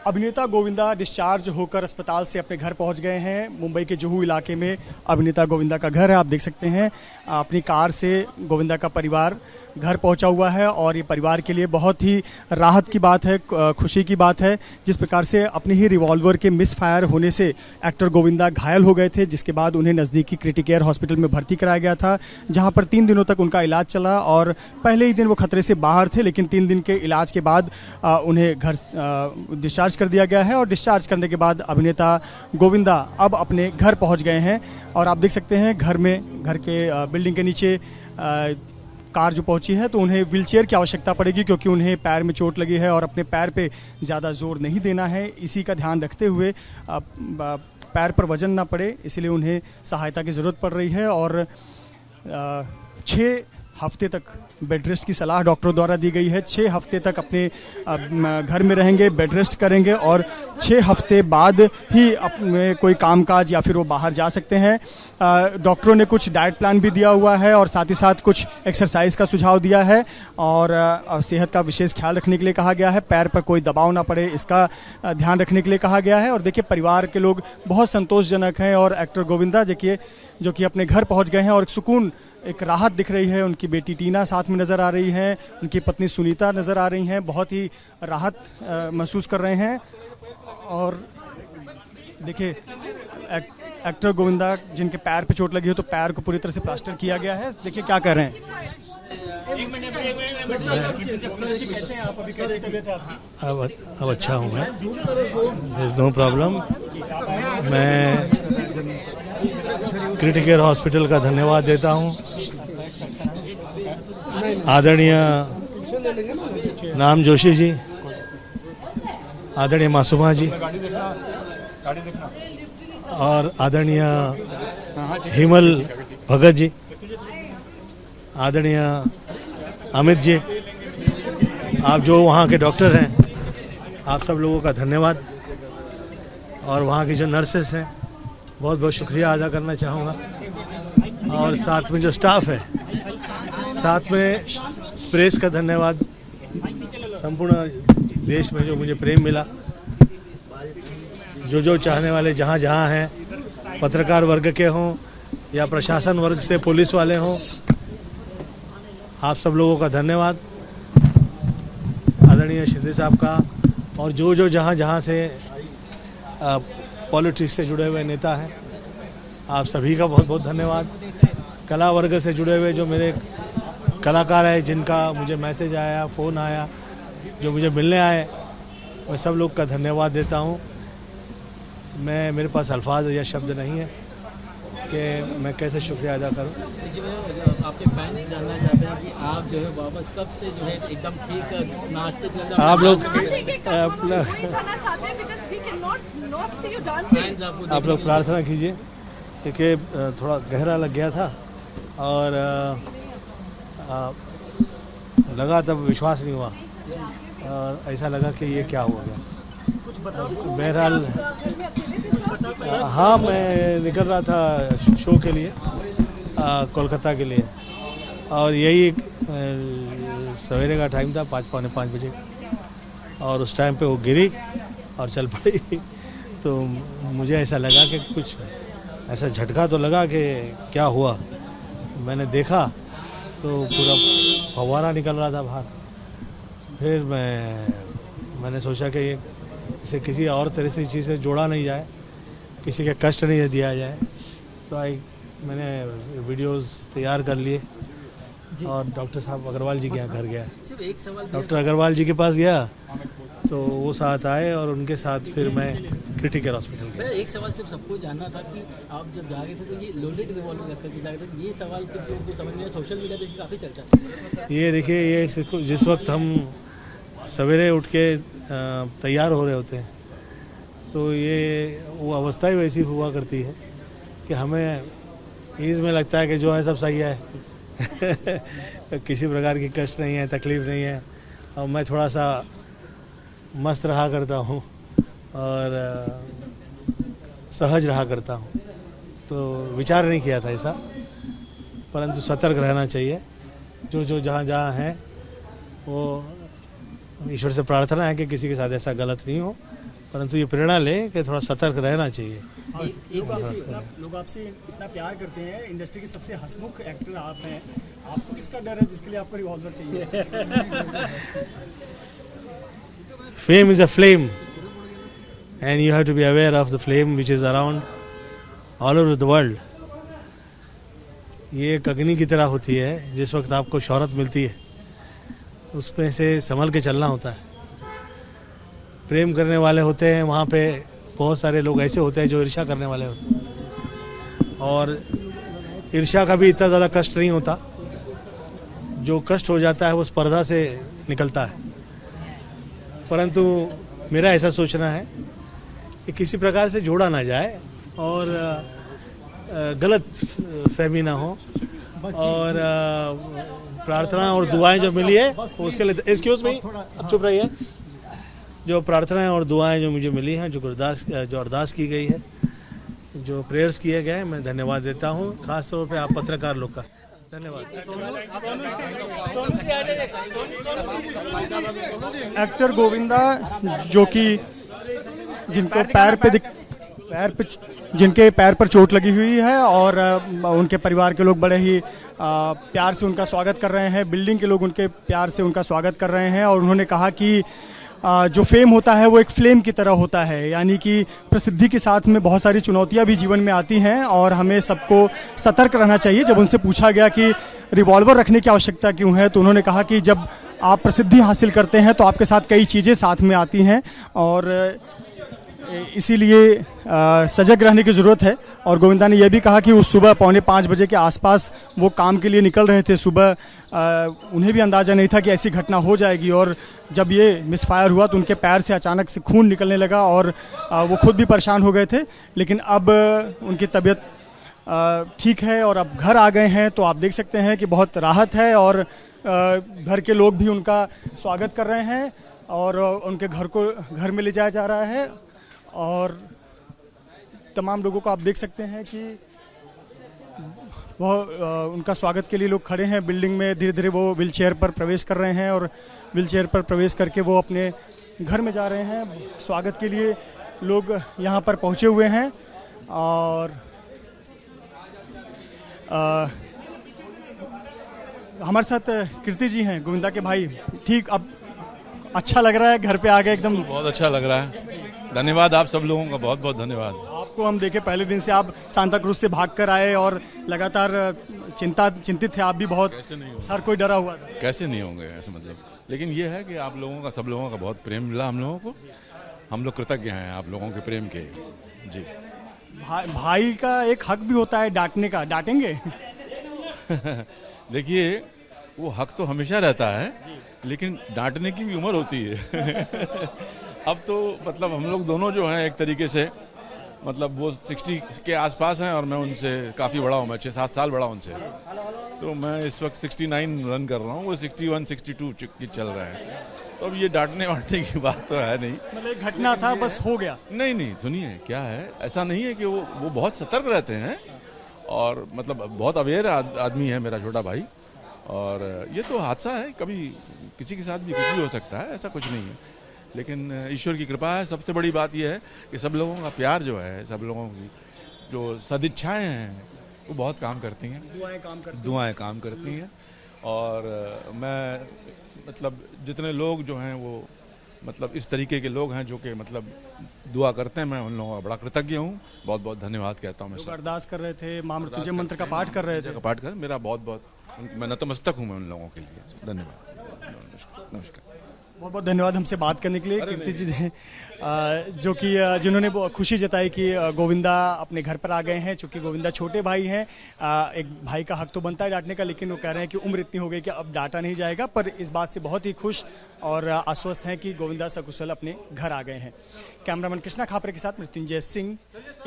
अभिनेता गोविंदा डिस्चार्ज होकर अस्पताल से अपने घर पहुंच गए हैं। मुंबई के जुहू इलाके में अभिनेता गोविंदा का घर है। आप देख सकते हैं अपनी कार से गोविंदा का परिवार घर पहुंचा हुआ है और ये परिवार के लिए बहुत ही राहत की बात है, खुशी की बात है। जिस प्रकार से अपने ही रिवॉल्वर के मिस फायर होने से एक्टर गोविंदा घायल हो गए थे, जिसके बाद उन्हें नज़दीकी क्रिटिकेयर हॉस्पिटल में भर्ती कराया गया था, जहां पर 3 दिनों तक उनका इलाज चला। और पहले ही दिन वो खतरे से बाहर थे, लेकिन 3 दिन के इलाज के बाद उन्हें घर डिस्चार्ज कर दिया गया है। और डिस्चार्ज करने के बाद अभिनेता गोविंदा अब अपने घर पहुंच गए हैं। और आप देख सकते हैं घर के बिल्डिंग के नीचे कार जो पहुंची है, तो उन्हें व्हीलचेयर की आवश्यकता पड़ेगी, क्योंकि उन्हें पैर में चोट लगी है और अपने पैर पे ज़्यादा जोर नहीं देना है। इसी का ध्यान रखते हुए पैर पर वजन ना पड़े, इसलिए उन्हें सहायता की ज़रूरत पड़ रही है। और 6 हफ्ते तक बेड रेस्ट की सलाह डॉक्टरों द्वारा दी गई है। 6 हफ्ते तक अपने घर में रहेंगे, बेड रेस्ट करेंगे और 6 हफ्ते बाद ही अपने कोई कामकाज या फिर वो बाहर जा सकते हैं। डॉक्टरों ने कुछ डाइट प्लान भी दिया हुआ है और साथ ही साथ कुछ एक्सरसाइज का सुझाव दिया है और सेहत का विशेष ख्याल रखने के लिए कहा गया है। पैर पर कोई दबाव ना पड़े, इसका ध्यान रखने के लिए कहा गया है। और देखिए, परिवार के लोग बहुत संतोषजनक हैं और एक्टर गोविंदा देखिए जो कि अपने घर पहुंच गए हैं और सुकून, एक राहत दिख रही है। उनकी बेटी टीना साथ में नज़र आ रही है, उनकी पत्नी सुनीता नज़र आ रही हैं, बहुत ही राहत महसूस कर रहे हैं। और देखिए, एक्टर गोविंदा जिनके पैर पे चोट लगी है, तो पैर को पूरी तरह से प्लास्टर किया गया है। देखिए क्या कर रहे हैं। अब अच्छा हूँ मैं, नो प्रॉब्लम। मैं क्रिटिकेयर हॉस्पिटल का धन्यवाद देता हूँ। आदरणीय नाम जोशी जी, आदरणीय मासूमा जी और आदरणीय हिमल भगत जी, आदरणीय अमित जी, आप जो वहाँ के डॉक्टर हैं, आप सब लोगों का धन्यवाद। और वहाँ की जो नर्सेस हैं, बहुत बहुत शुक्रिया अदा करना चाहूँगा। और साथ में जो स्टाफ है, साथ में प्रेस का धन्यवाद। संपूर्ण देश में जो मुझे प्रेम मिला, जो चाहने वाले जहाँ जहाँ हैं, पत्रकार वर्ग के हों या प्रशासन वर्ग से पुलिस वाले हों, आप सब लोगों का धन्यवाद। आदरणीय शिंदे साहब का और जो जहाँ जहाँ से पॉलिटिक्स से जुड़े हुए नेता हैं, आप सभी का बहुत बहुत धन्यवाद। कला वर्ग से जुड़े हुए जो मेरे कलाकार हैं, जिनका मुझे मैसेज आया, फ़ोन आया, जो मुझे मिलने आए, मैं सब लोग का धन्यवाद देता हूँ। मेरे पास अल्फाज या शब्द नहीं है कि मैं कैसे शुक्रिया अदा करूँ। आपके फैंस जानना चाहते हैं कि आप जो है वापस कब से जो है एकदम ठीक नाचते आप लोग प्रार्थना कीजिए, क्योंकि थोड़ा गहरा लग गया था और लगा, तब विश्वास नहीं हुआ और ऐसा लगा कि ये क्या हो गया। बहरहाल हाँ, मैं निकल रहा था शो के लिए कोलकाता के लिए, और यही सवेरे का टाइम था, 5 पौने 5 बजे, और उस टाइम पे वो गिरी और चल पड़ी। तो मुझे ऐसा लगा कि कुछ ऐसा झटका तो लगा कि क्या हुआ। मैंने देखा तो पूरा फव्वारा निकल रहा था बाहर। फिर मैंने सोचा कि इसे किसी और तरह से चीज़ से जोड़ा नहीं जाए, किसी के कष्ट नहीं दिया जाए। तो मैंने वीडियोस तैयार कर लिए और डॉक्टर साहब अग्रवाल जी के यहाँ घर गया। सिर्फ एक सवाल, डॉक्टर अग्रवाल जी के पास गया तो वो साथ आए और उनके साथ फिर मैं क्रिटिकल हॉस्पिटल गया। एक सवाल सिर्फ सबको जानना था कि आप जब जा रहे थे तो ये लोडेड रिवॉल्वर करके जा रहे थे, ये सवाल कुछ लोगों को समझ नहीं आया। सोशल मीडिया पे काफ़ी चर्चा था। ये देखिए, ये जिस वक्त हम सवेरे उठ के तैयार हो रहे होते हैं, तो ये वो अवस्था ही वैसी हुआ करती है कि हमें ईज़ में लगता है कि जो है सब सही है। किसी प्रकार की कष्ट नहीं है, तकलीफ़ नहीं है, और मैं थोड़ा सा मस्त रहा करता हूँ और सहज रहा करता हूँ। तो विचार नहीं किया था ऐसा, परंतु सतर्क रहना चाहिए। जो जहाँ जहाँ है, वो ईश्वर से प्रार्थना है कि किसी के साथ ऐसा गलत नहीं हो परंतु ये प्रेरणा लें कि थोड़ा सतर्क रहना चाहिए। लोग आपसे इतना प्यार करते हैं, इंडस्ट्री के सबसे हंसमुख एक्टर आप हैं, आपको किसका डर है जिसके लिए आपको रिवॉल्वर चाहिए? Fame is a flame and you have to be aware of the flame which is around all over the world. ये एक अग्नि की तरह होती है, जिस वक्त आपको शोहरत मिलती है उसमें से संभल के चलना होता है। प्रेम करने वाले होते हैं, वहाँ पे बहुत सारे लोग ऐसे होते हैं जो ईर्ष्या करने वाले होते हैं, और ईर्ष्या का भी इतना ज़्यादा कष्ट नहीं होता। जो कष्ट हो जाता है वो स्पर्धा से निकलता है। परंतु मेरा ऐसा सोचना है कि किसी प्रकार से जोड़ा ना जाए और गलत फहमी ना हो, और प्रार्थना और दुआएं जो मिली है उसके लिए, एक्सक्यूज मी, चुप रहिए, जो प्रार्थनाएं और दुआएं जो मुझे मिली हैं, जो अरदास की गई है, जो प्रेयर्स किए गए, मैं धन्यवाद देता हूं, खास तौर पे आप पत्रकार लोग का धन्यवाद। एक्टर गोविंदा जो कि जिनको जिनके पैर पर चोट लगी हुई है, और उनके परिवार के लोग बड़े ही प्यार से उनका स्वागत कर रहे हैं, बिल्डिंग के लोग उनके प्यार से उनका स्वागत कर रहे हैं, और उन्होंने कहा कि जो फेम होता है वो एक फ्लेम की तरह होता है, यानी कि प्रसिद्धि के साथ में बहुत सारी चुनौतियां भी जीवन में आती हैं, और हमें सबको सतर्क रहना चाहिए। जब उनसे पूछा गया कि रिवॉल्वर रखने की आवश्यकता क्यों है, तो उन्होंने कहा कि जब आप प्रसिद्धि हासिल करते हैं तो आपके साथ कई चीज़ें साथ में आती हैं, और इसीलिए सजग रहने की ज़रूरत है। और गोविंदा ने यह भी कहा कि उस सुबह 4:45 बजे के आसपास वो काम के लिए निकल रहे थे सुबह, उन्हें भी अंदाज़ा नहीं था कि ऐसी घटना हो जाएगी, और जब ये मिसफायर हुआ तो उनके पैर से अचानक से खून निकलने लगा, और वो खुद भी परेशान हो गए थे। लेकिन अब उनकी तबीयत ठीक है और अब घर आ गए हैं, तो आप देख सकते हैं कि बहुत राहत है, और घर के लोग भी उनका स्वागत कर रहे हैं, और उनके घर में ले जाया जा रहा है, और तमाम लोगों को आप देख सकते हैं कि वो उनका स्वागत के लिए लोग खड़े हैं बिल्डिंग में। धीरे धीरे वो व्हील चेयर पर प्रवेश कर रहे हैं, और व्हील चेयर पर प्रवेश करके वो अपने घर में जा रहे हैं। स्वागत के लिए लोग यहाँ पर पहुँचे हुए हैं, और हमारे साथ कीर्ति जी हैं, गोविंदा के भाई। ठीक, अब अच्छा लग रहा है, घर पे आ गए एकदम? बहुत अच्छा लग रहा है, धन्यवाद आप सब लोगों का, बहुत बहुत धन्यवाद। आपको हम देखे पहले दिन से आप सांता क्रूज से भाग कर आए, और लगातार चिंतित थे आप भी बहुत। कैसे नहीं होंगे, सर कोई डरा हुआ था? कैसे नहीं होंगे ऐसे, मतलब, लेकिन ये है कि आप लोगों का, सब लोगों का बहुत प्रेम मिला हम लोगों को, हम लोग कृतज्ञ हैं आप लोगों के प्रेम के। जी, भाई का एक हक भी होता है डांटने का, डांटेंगे? देखिए, वो हक तो हमेशा रहता है, लेकिन डांटने की भी उम्र होती है। अब तो मतलब हम लोग दोनों जो हैं एक तरीके से, मतलब वो 60 के आसपास हैं और मैं उनसे काफ़ी बड़ा हूँ, मैं 6-7 साल बड़ा हूँ उनसे। तो मैं इस वक्त 69 रन कर रहा हूँ, वो 61-62 चल रहे हैं। तो अब ये डांटने वाटने की बात तो है नहीं, मतलब एक घटना था, बस हो गया। नहीं, सुनिए क्या है, ऐसा नहीं है कि वो बहुत सतर्क रहते हैं, और मतलब बहुत अवेयर आदमी है मेरा छोटा भाई, और ये तो हादसा है, कभी किसी के साथ भी कुछ भी हो सकता है, ऐसा कुछ नहीं है। लेकिन ईश्वर की कृपा है। सबसे बड़ी बात यह है कि सब लोगों का प्यार जो है, सब लोगों की जो सदिच्छाएं हैं वो बहुत काम करती हैं, दुआएं काम करती हैं। और मैं मतलब जितने लोग जो हैं वो मतलब इस तरीके के लोग हैं जो कि मतलब दुआ करते हैं, मैं उन लोगों का बड़ा कृतज्ञ हूँ, बहुत बहुत धन्यवाद कहता हूँ। मैं अरदास कर रहे थे, महामृत्युंजय मंत्र का पाठ कर रहे थे, पाठ कर, मेरा बहुत बहुत मैं नतमस्तक हूँ मैं उन लोगों के लिए। धन्यवाद, नमस्कार। बहुत बहुत धन्यवाद हमसे बात करने के लिए कीर्ति जी, जो कि जिन्होंने खुशी जताई कि गोविंदा अपने घर पर आ गए हैं। चूँकि गोविंदा छोटे भाई हैं, एक भाई का हक तो बनता है डांटने का, लेकिन वो कह रहे हैं कि उम्र इतनी हो गई कि अब डांटा नहीं जाएगा। पर इस बात से बहुत ही खुश और आश्वस्त हैं कि गोविंदा सकुशल अपने घर आ गए हैं। कैमरामैन कृष्णा खापरे के साथ Mrityunjay Singh,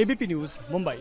ABP news, Mumbai.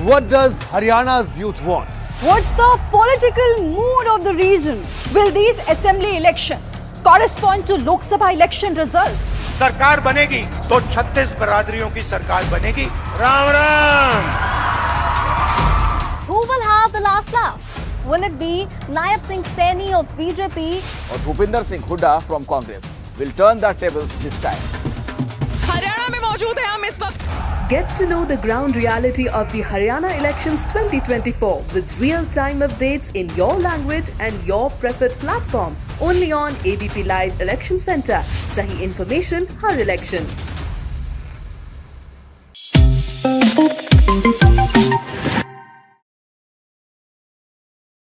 What does Haryana's youth want? What's the political mood of the region? Will these assembly elections correspond to Lok Sabha election results? सरकार बनेगी तो 36 बरादरियों की सरकार बनेगी। Ram Ram. Who will have the last laugh? Will it be Nayab Singh Saini of BJP or Bhupinder Singh Hooda from Congress? will turn the tables this time. Haryana में मौजूद है हम इस वक्त। Get to know the ground reality of the Haryana elections 2024 with real-time updates in your language and your preferred platform. Only on ABP Live Election Center. Sahi information, har election.